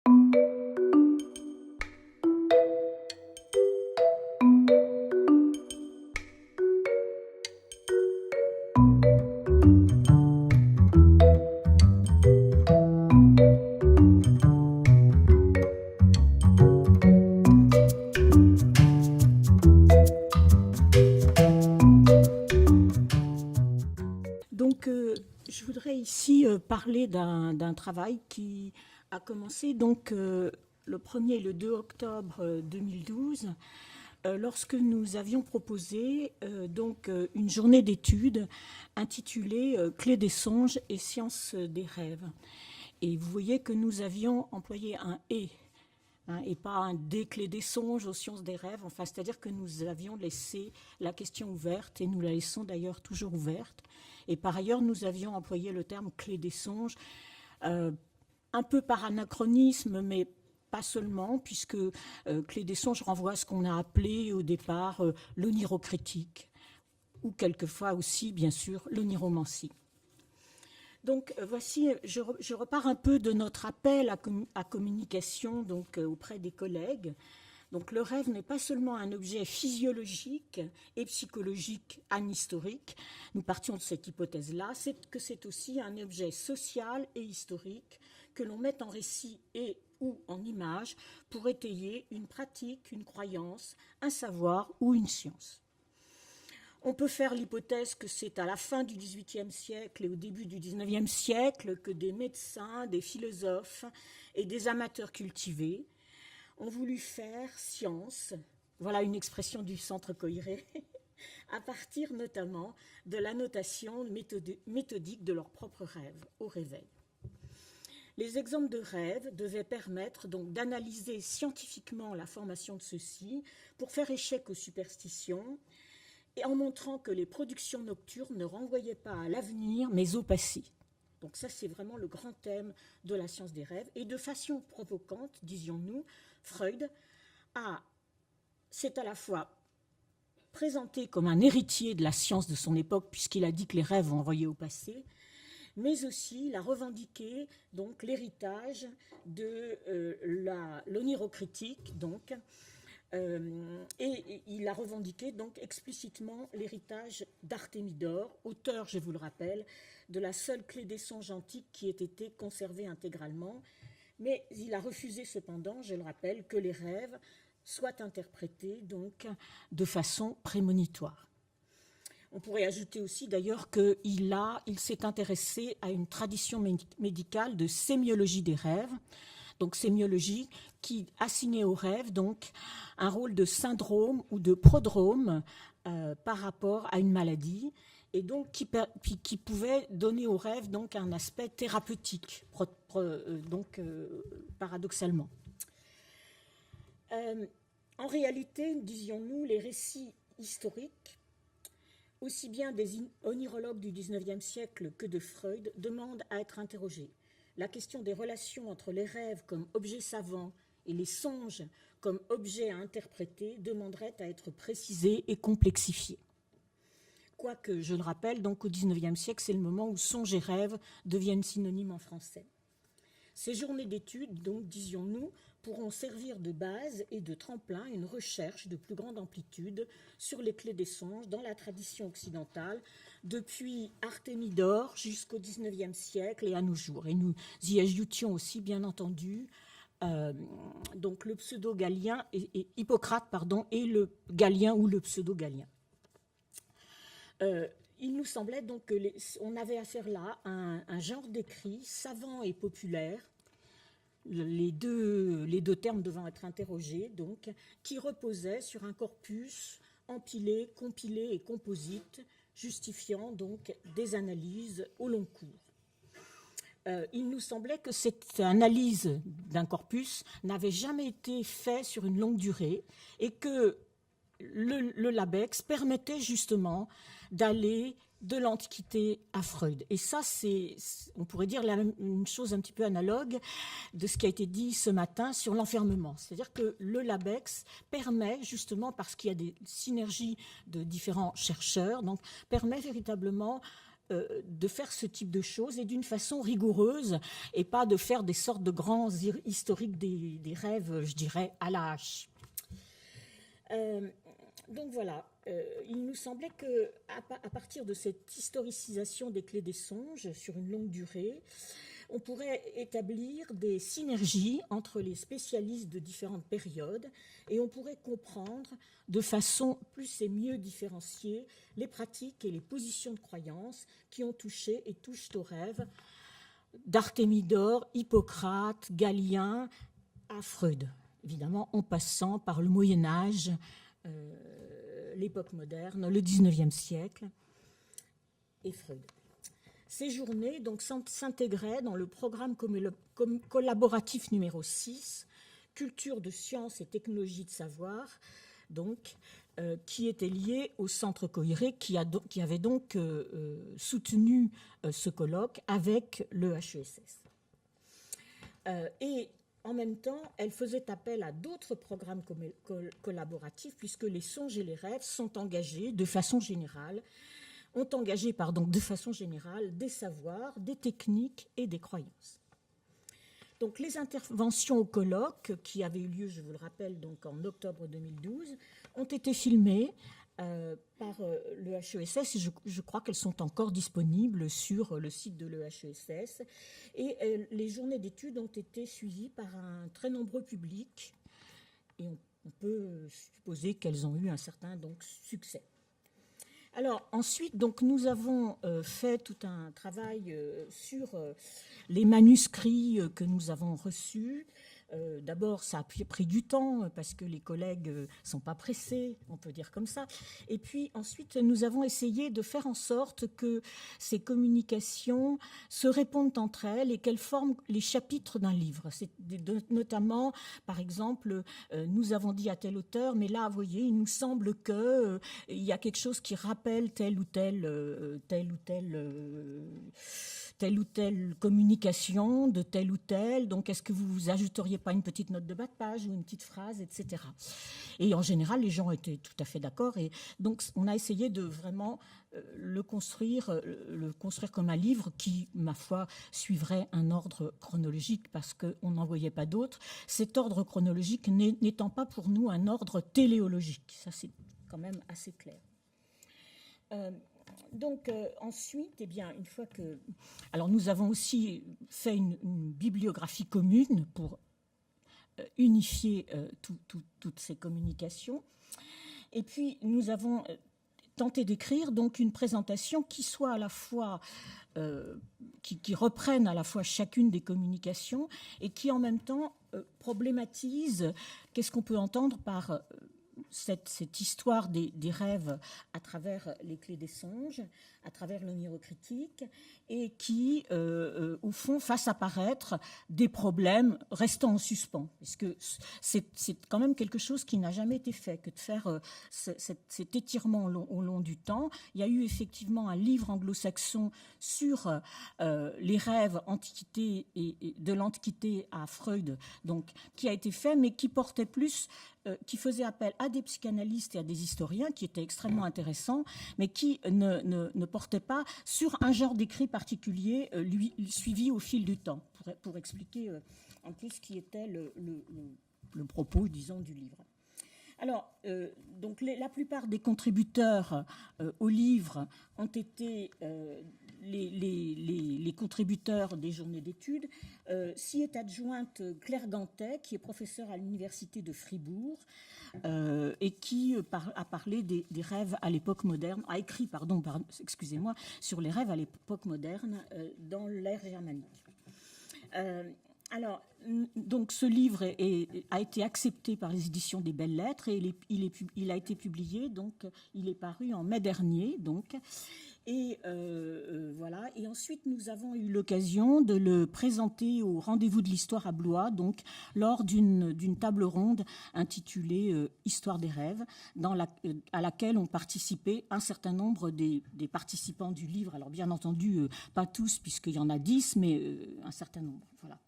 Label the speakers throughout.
Speaker 1: Je voudrais ici parler d'un travail qui a commencé donc le 1er et le 2 octobre 2012, lorsque nous avions proposé une journée d'études intitulée Clés des songes et sciences des rêves. Et vous voyez que nous avions employé un « et ». Et pas un des clés des songes aux sciences des rêves. Enfin, c'est-à-dire que nous avions laissé la question ouverte, et nous la laissons d'ailleurs toujours ouverte. Et par ailleurs, nous avions employé le terme clé des songes, un peu par anachronisme, mais pas seulement, puisque clé des songes renvoie à ce qu'on a appelé au départ l'onirocritique, ou quelquefois aussi, bien sûr, l'oniromancie. Donc voici, je repars un peu de notre appel à communication auprès des collègues. Donc le rêve n'est pas seulement un objet physiologique et psychologique anhistorique. Nous partions de cette hypothèse-là, c'est que c'est aussi un objet social et historique que l'on met en récit et ou en image pour étayer une pratique, une croyance, un savoir ou une science. On peut faire l'hypothèse que c'est à la fin du XVIIIe siècle et au début du XIXe siècle que des médecins, des philosophes et des amateurs cultivés ont voulu faire science, voilà une expression du Centre Coiré, à partir notamment de la notation méthodique de leurs propres rêves au réveil. Les exemples de rêves devaient permettre donc d'analyser scientifiquement la formation de ceux-ci pour faire échec aux superstitions, et en montrant que les productions nocturnes ne renvoyaient pas à l'avenir, mais au passé. Donc ça, c'est vraiment le grand thème de la science des rêves. Et de façon provocante, disions-nous, Freud s'est à la fois présenté comme un héritier de la science de son époque, puisqu'il a dit que les rêves renvoyaient au passé, mais aussi il a revendiqué donc l'héritage de l'onirocritique, et il a revendiqué donc explicitement l'héritage d'Artémidore, auteur, je vous le rappelle, de la seule clé des songes antiques qui ait été conservée intégralement. Mais il a refusé cependant, je le rappelle, que les rêves soient interprétés donc de façon prémonitoire. On pourrait ajouter aussi d'ailleurs qu'il s'est intéressé à une tradition médicale de sémiologie des rêves, donc sémiologie qui assignait aux rêves donc un rôle de syndrome ou de prodrome par rapport à une maladie, et donc qui pouvait donner aux rêves donc un aspect thérapeutique, paradoxalement. En réalité, disions-nous, les récits historiques, aussi bien des onirologues du XIXe siècle que de Freud, demandent à être interrogés. La question des relations entre les rêves comme objets savants et les songes comme objets à interpréter demanderait à être précisée et complexifiée. Quoique, je le rappelle, donc au XIXe siècle, c'est le moment où songe et rêve deviennent synonymes en français. Ces journées d'études, donc, disions-nous, pourront servir de base et de tremplin à une recherche de plus grande amplitude sur les clés des songes dans la tradition occidentale, depuis Artémidore jusqu'au XIXe siècle et à nos jours. Et nous y ajoutions aussi, bien entendu, donc le pseudo-galien et Hippocrate, et le galien ou le pseudo-galien. Il nous semblait donc qu'on avait affaire là à un genre d'écrit savant et populaire, les deux termes devant être interrogés, donc, qui reposait sur un corpus empilé, compilé et composite, justifiant donc des analyses au long cours. Il nous semblait que cette analyse d'un corpus n'avait jamais été faite sur une longue durée et que le LABEX permettait justement d'aller de l'Antiquité à Freud. Et ça, on pourrait dire une chose un petit peu analogue de ce qui a été dit ce matin sur l'enfermement. C'est-à-dire que le LABEX permet, justement, parce qu'il y a des synergies de différents chercheurs, donc permet véritablement de faire ce type de choses et d'une façon rigoureuse et pas de faire des sortes de grands historiques des rêves, je dirais, à la hache. Donc voilà, il nous semblait qu'à partir de cette historicisation des clés des songes sur une longue durée, on pourrait établir des synergies entre les spécialistes de différentes périodes et on pourrait comprendre de façon plus et mieux différenciée les pratiques et les positions de croyance qui ont touché et touchent au rêve d'Artémidore, Hippocrate, Galien à Freud, évidemment en passant par le Moyen-Âge, l'époque moderne, le 19e siècle et Freud. Ces journées donc, s'intégraient dans le programme collaboratif numéro 6, Culture de sciences et technologies de savoir, donc, qui était lié au Centre Coiré, qui avait donc soutenu ce colloque avec le HESS. Et en même temps, elle faisait appel à d'autres programmes collaboratifs, puisque les songes et les rêves sont engagés de façon générale de façon générale des savoirs, des techniques et des croyances. Donc, les interventions au colloque, qui avaient eu lieu, je vous le rappelle, donc en octobre 2012, ont été filmées par le HESS et je crois qu'elles sont encore disponibles sur le site de l'EHESS. Et les journées d'études ont été suivies par un très nombreux public et on peut supposer qu'elles ont eu un certain donc, succès. Alors ensuite, donc, nous avons fait tout un travail sur les manuscrits que nous avons reçus. D'abord, ça a pris du temps parce que les collègues ne sont pas pressés, on peut dire comme ça. Et puis ensuite, nous avons essayé de faire en sorte que ces communications se répondent entre elles et qu'elles forment les chapitres d'un livre. C'est notamment, par exemple, nous avons dit à tel auteur, mais là, vous voyez, il nous semble qu'il y a quelque chose qui rappelle telle ou telle communication de telle ou telle, donc est-ce que vous ajouteriez pas une petite note de bas de page ou une petite phrase, etc. Et en général, les gens étaient tout à fait d'accord, et donc on a essayé de vraiment le construire comme un livre qui, ma foi, suivrait un ordre chronologique parce qu'on n'en voyait pas d'autre, cet ordre chronologique n'étant pas pour nous un ordre téléologique, ça c'est quand même assez clair. Donc ensuite, eh bien, une fois que... Alors nous avons aussi fait une bibliographie commune pour unifier toutes ces communications. Et puis nous avons tenté d'écrire donc une présentation qui soit à la fois... qui reprenne à la fois chacune des communications et qui en même temps problématise qu'est-ce qu'on peut entendre par... Cette histoire des rêves à travers les clés des songes, à travers l'oneirocritique, et qui, au fond, fasse apparaître des problèmes restant en suspens. Parce que c'est quand même quelque chose qui n'a jamais été fait, que de faire cet étirement au long du temps. Il y a eu effectivement un livre anglo-saxon sur les rêves antiquité et de l'Antiquité à Freud, donc, qui a été fait, mais qui portait plus... qui faisait appel à des psychanalystes et à des historiens, qui étaient extrêmement intéressants, mais qui ne portaient pas sur un genre d'écrit particulier suivi au fil du temps, pour expliquer en plus ce qui était le propos, disons, du livre. Alors, donc la plupart des contributeurs au livre ont été les contributeurs des journées d'études. S'y est adjointe Claire Gantet, qui est professeure à l'université de Fribourg et qui a parlé des rêves à l'époque moderne, a écrit, excusez-moi, sur les rêves à l'époque moderne dans l'ère germanique. Alors, donc ce livre a été accepté par les éditions des Belles Lettres et il a été publié, donc il est paru en mai dernier, donc. Et voilà. Et ensuite, nous avons eu l'occasion de le présenter au Rendez-vous de l'Histoire à Blois, donc lors d'une table ronde intitulée Histoire des rêves, à laquelle ont participé un certain nombre des participants du livre. Alors, bien entendu, pas tous, puisqu'il y en a 10, mais un certain nombre. Voilà.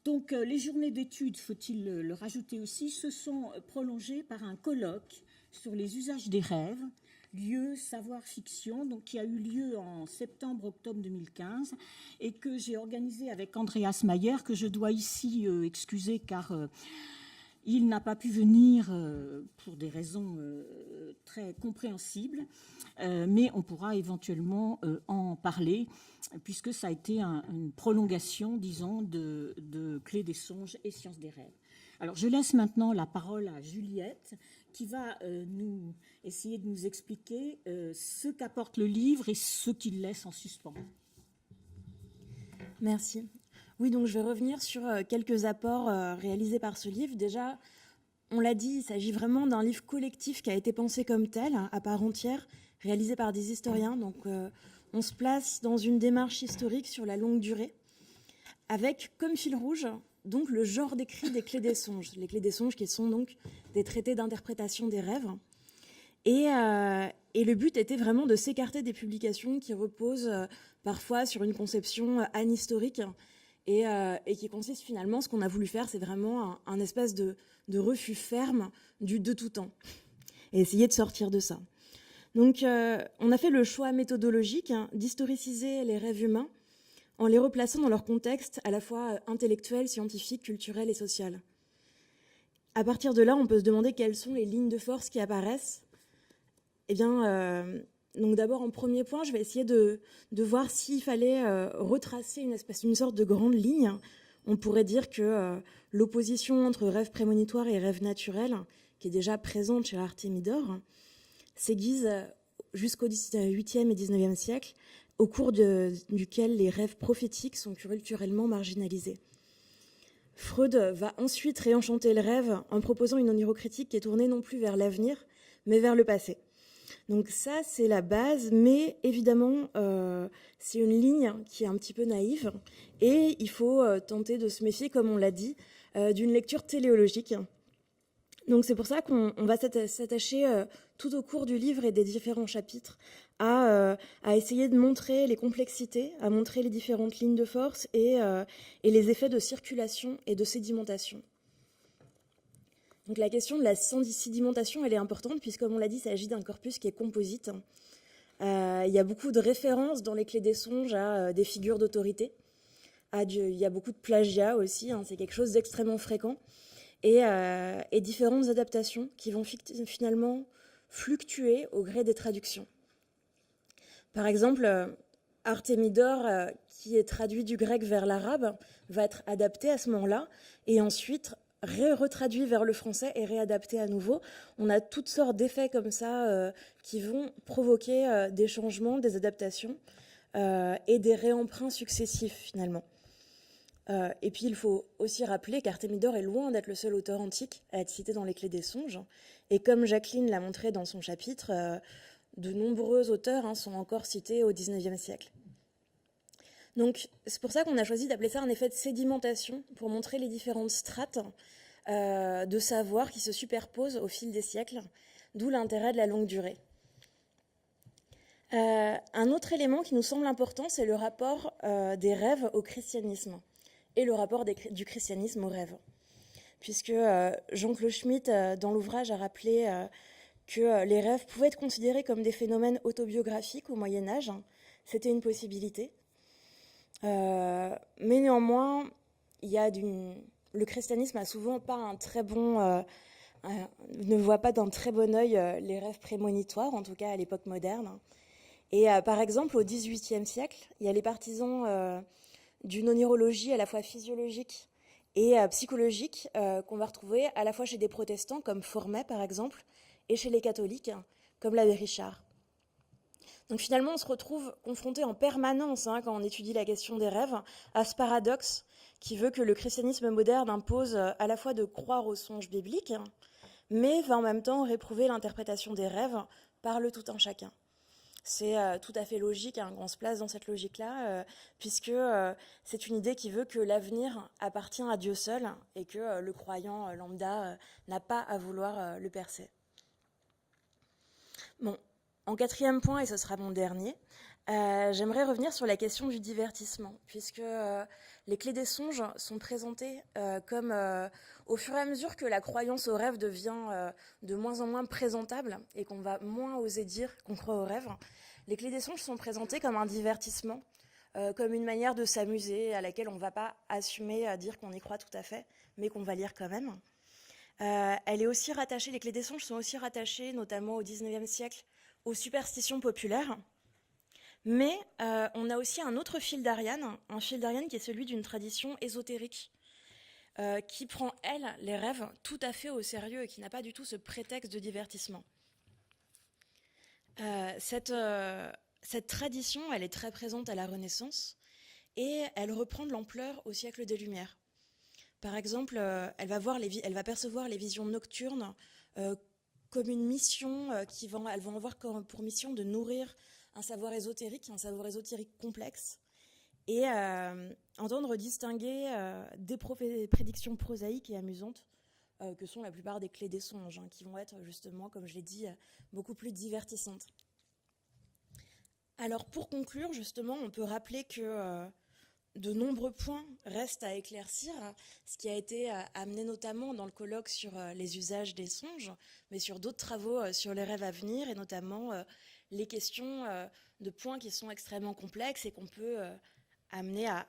Speaker 1: Donc, les journées d'études, faut-il le rajouter aussi, se sont prolongées par un colloque sur les usages des rêves, lieu savoir-fiction, donc qui a eu lieu en septembre-octobre 2015 et que j'ai organisé avec Andreas Mayer, que je dois ici excuser car il n'a pas pu venir pour des raisons très compréhensibles, mais on pourra éventuellement en parler, puisque ça a été une prolongation, disons, de Clé des songes et Sciences des rêves. Alors, je laisse maintenant la parole à Juliette, qui va nous essayer de nous expliquer ce qu'apporte le livre et ce qu'il laisse en suspens.
Speaker 2: Merci. Oui, donc je vais revenir sur quelques apports réalisés par ce livre. Déjà, on l'a dit, il s'agit vraiment d'un livre collectif qui a été pensé comme tel, à part entière, réalisé par des historiens. Donc on se place dans une démarche historique sur la longue durée, avec comme fil rouge donc le genre d'écrit des Clés des songes. Les Clés des songes qui sont donc des traités d'interprétation des rêves. Et le but était vraiment de s'écarter des publications qui reposent parfois sur une conception anhistorique et qui consiste finalement, ce qu'on a voulu faire, c'est vraiment un espèce de refus ferme du de tout temps et essayer de sortir de ça. Donc on a fait le choix méthodologique d'historiciser les rêves humains en les replaçant dans leur contexte à la fois intellectuel, scientifique, culturel et social. À partir de là, on peut se demander quelles sont les lignes de force qui apparaissent. Eh bien, donc d'abord, en premier point, je vais essayer de voir s'il fallait retracer une sorte de grande ligne. On pourrait dire que l'opposition entre rêve prémonitoire et rêve naturel, qui est déjà présente chez Artémidore, s'aiguise jusqu'au 8e et 19e siècle, au cours duquel les rêves prophétiques sont culturellement marginalisés. Freud va ensuite réenchanter le rêve en proposant une onirocritique qui est tournée non plus vers l'avenir, mais vers le passé. Donc ça, c'est la base, mais évidemment, c'est une ligne qui est un petit peu naïve, et il faut tenter de se méfier, comme on l'a dit, d'une lecture téléologique. Donc c'est pour ça qu'on va s'attacher tout au cours du livre et des différents chapitres à essayer de montrer les complexités, à montrer les différentes lignes de force et les effets de circulation et de sédimentation. Donc la question de la sédimentation, elle est importante, puisque, comme on l'a dit, il s'agit d'un corpus qui est composite. Il y a beaucoup de références dans les Clés des songes à des figures d'autorité. Il y a beaucoup de plagiat aussi, c'est quelque chose d'extrêmement fréquent. Et différentes adaptations qui vont finalement fluctuer au gré des traductions. Par exemple, Artémidore, qui est traduit du grec vers l'arabe, va être adapté à ce moment-là, et ensuite retraduit vers le français et réadapté à nouveau. On a toutes sortes d'effets comme ça qui vont provoquer des changements, des adaptations et des réemprunts successifs finalement. Et puis il faut aussi rappeler qu'Artémidore est loin d'être le seul auteur antique à être cité dans les Clés des songes. Et comme Jacqueline l'a montré dans son chapitre, de nombreux auteurs sont encore cités au XIXe siècle. Donc c'est pour ça qu'on a choisi d'appeler ça un effet de sédimentation, pour montrer les différentes strates de savoir qui se superposent au fil des siècles, d'où l'intérêt de la longue durée. Un autre élément qui nous semble important, c'est le rapport des rêves au christianisme et le rapport du christianisme au rêve. Puisque Jean-Claude Schmitt, dans l'ouvrage, a rappelé que les rêves pouvaient être considérés comme des phénomènes autobiographiques au Moyen-Âge. C'était une possibilité. Mais néanmoins, le christianisme a souvent pas un très bon... ne voit pas d'un très bon œil les rêves prémonitoires, en tout cas à l'époque moderne. Et par exemple, au XVIIIe siècle, il y a les partisans d'une onirologie à la fois physiologique et psychologique qu'on va retrouver à la fois chez des protestants, comme Formet par exemple, et chez les catholiques, comme l'abbé Richard. Donc finalement, on se retrouve confronté en permanence, quand on étudie la question des rêves, à ce paradoxe qui veut que le christianisme moderne impose à la fois de croire aux songes bibliques, mais va en même temps réprouver l'interprétation des rêves par le tout un chacun. C'est tout à fait logique qu'on se place dans cette logique-là, puisque c'est une idée qui veut que l'avenir appartient à Dieu seul et que le croyant lambda n'a pas à vouloir le percer. Bon, en quatrième point, et ce sera mon dernier, J'aimerais revenir sur la question du divertissement, puisque les clés des songes sont présentées comme, au fur et à mesure que la croyance au rêve devient de moins en moins présentable et qu'on va moins oser dire qu'on croit au rêve, les clés des songes sont présentées comme un divertissement, comme une manière de s'amuser à laquelle on ne va pas assumer à dire qu'on y croit tout à fait, mais qu'on va lire quand même. Elle est aussi rattachée, les clés des songes sont aussi rattachées, notamment au XIXe siècle, aux superstitions populaires. Mais on a aussi un autre fil d'Ariane, un fil d'Ariane qui est celui d'une tradition ésotérique, qui prend, elle, les rêves tout à fait au sérieux et qui n'a pas du tout ce prétexte de divertissement. Cette tradition, elle est très présente à la Renaissance et elle reprend de l'ampleur au siècle des Lumières. Par exemple, elle va percevoir les visions nocturnes comme une mission elles vont avoir pour mission de nourrir un savoir ésotérique complexe, et entendre distinguer des prédictions prosaïques et amusantes que sont la plupart des clés des songes, qui vont être justement, comme je l'ai dit, beaucoup plus divertissantes. Alors pour conclure, justement, on peut rappeler que de nombreux points restent à éclaircir, ce qui a été amené notamment dans le colloque sur les usages des songes, mais sur d'autres travaux sur les rêves à venir, et notamment les questions de points qui sont extrêmement complexes et qu'on peut amener à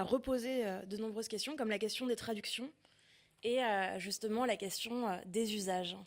Speaker 2: reposer de nombreuses questions, comme la question des traductions et justement la question des usages.